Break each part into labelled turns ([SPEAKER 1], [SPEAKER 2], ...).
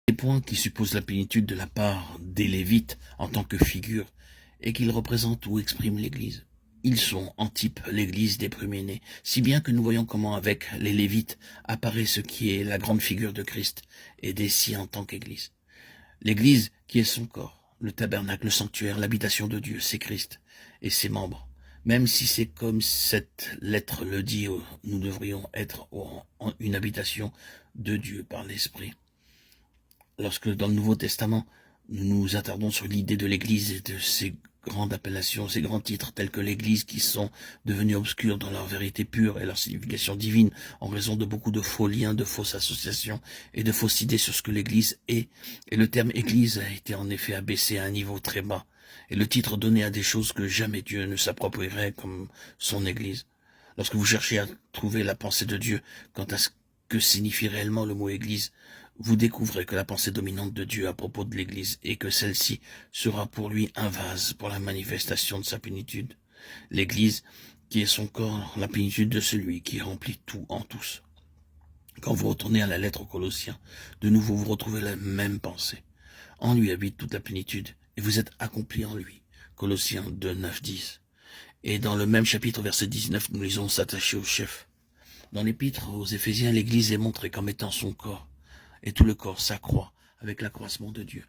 [SPEAKER 1] Des points qui supposent la plénitude de la part des Lévites en tant que figure et qu'ils représentent ou expriment l'Église. Ils sont en type l'Église des premiers-nés, si bien que nous voyons comment avec les Lévites apparaît ce qui est la grande figure de Christ et des siens en tant qu'Église. L'Église qui est son corps, le tabernacle, le sanctuaire, l'habitation de Dieu, c'est Christ et ses membres. Même si c'est comme cette lettre le dit, nous devrions être en une habitation de Dieu par l'Esprit. Lorsque dans le Nouveau Testament, nous nous attardons sur l'idée de l'Église et de ses grandes appellations, ces grands titres tels que l'Église qui sont devenus obscurs dans leur vérité pure et leur signification divine en raison de beaucoup de faux liens, de fausses associations et de fausses idées sur ce que l'Église est. Et le terme Église a été en effet abaissé à un niveau très bas et le titre donné à des choses que jamais Dieu ne s'approprierait comme son Église. Lorsque vous cherchez à trouver la pensée de Dieu quant à ce que signifie réellement le mot Église, vous découvrez que la pensée dominante de Dieu à propos de l'Église est que celle-ci sera pour lui un vase pour la manifestation de sa plénitude. L'Église, qui est son corps, la plénitude de celui qui remplit tout en tous. Quand vous retournez à la lettre aux Colossiens, de nouveau vous retrouvez la même pensée. En lui habite toute la plénitude, et vous êtes accomplis en lui. Colossiens 2, 9, 10. Et dans le même chapitre, verset 19, nous lisons s'attacher au chef. Dans l'épître aux Éphésiens, l'Église est montrée comme étant son corps. Et tout le corps s'accroît avec l'accroissement de Dieu.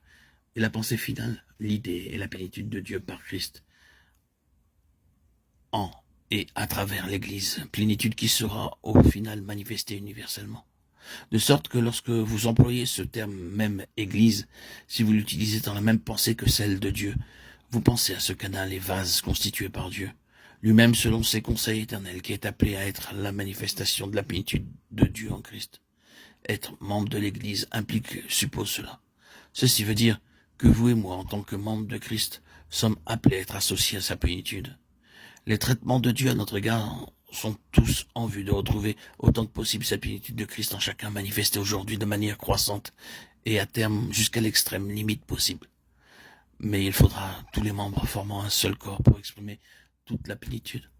[SPEAKER 1] Et la pensée finale, l'idée et la plénitude de Dieu par Christ en et à travers l'Église, plénitude qui sera au final manifestée universellement. De sorte que lorsque vous employez ce terme même Église, si vous l'utilisez dans la même pensée que celle de Dieu, vous pensez à ce canal et vase constitué par Dieu, lui-même selon ses conseils éternels, qui est appelé à être la manifestation de la plénitude de Dieu en Christ. Être membre de l'Église suppose cela. Ceci veut dire que vous et moi, en tant que membres de Christ, sommes appelés à être associés à sa plénitude. Les traitements de Dieu à notre égard sont tous en vue de retrouver autant que possible sa plénitude de Christ en chacun, manifestée aujourd'hui de manière croissante et à terme jusqu'à l'extrême limite possible. Mais il faudra tous les membres formant un seul corps pour exprimer toute la plénitude.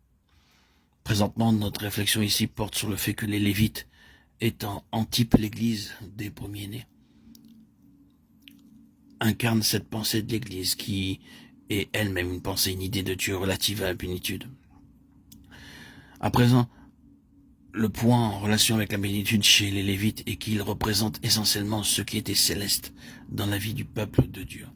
[SPEAKER 1] Présentement, notre réflexion ici porte sur le fait que les Lévites, étant en type l'Église des premiers-nés, incarne cette pensée de l'Église qui est elle-même une pensée, une idée de Dieu relative à la plénitude. À présent, le point en relation avec la plénitude chez les Lévites est qu'ils représentent essentiellement ce qui était céleste dans la vie du peuple de Dieu.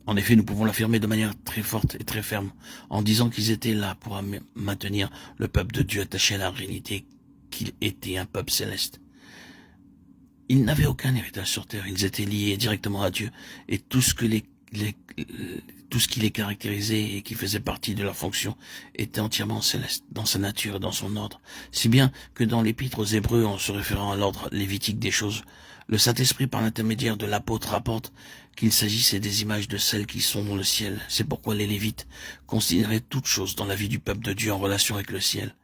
[SPEAKER 1] En effet, nous pouvons l'affirmer de manière très forte et très ferme en disant qu'ils étaient là pour maintenir le peuple de Dieu attaché à la réalité qu'il était un peuple céleste. Ils n'avaient aucun héritage sur terre, ils étaient liés directement à Dieu et tout ce qui les caractérisait et qui faisait partie de leur fonction était entièrement céleste, dans sa nature et dans son ordre. Si bien que dans l'épître aux Hébreux, en se référant à l'ordre lévitique des choses, le Saint-Esprit par l'intermédiaire de l'apôtre rapporte qu'il s'agissait des images de celles qui sont dans le ciel. C'est pourquoi les Lévites considéraient toutes choses dans la vie du peuple de Dieu en relation avec le ciel.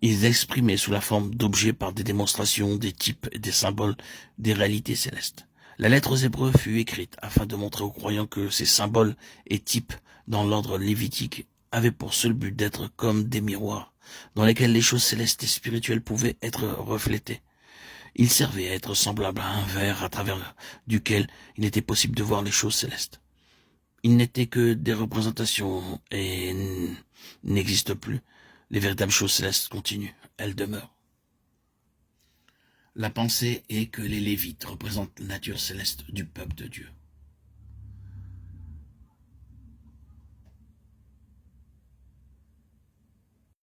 [SPEAKER 1] Ils exprimaient sous la forme d'objets par des démonstrations, des types et des symboles des réalités célestes. La lettre aux Hébreux fut écrite afin de montrer aux croyants que ces symboles et types dans l'ordre lévitique avaient pour seul but d'être comme des miroirs dans lesquels les choses célestes et spirituelles pouvaient être reflétées. Ils servaient à être semblables à un verre à travers duquel il était possible de voir les choses célestes. Ils n'étaient que des représentations et n'existent plus. Les véritables choses célestes continuent, elles demeurent. La pensée est que les Lévites représentent la nature céleste du peuple de Dieu.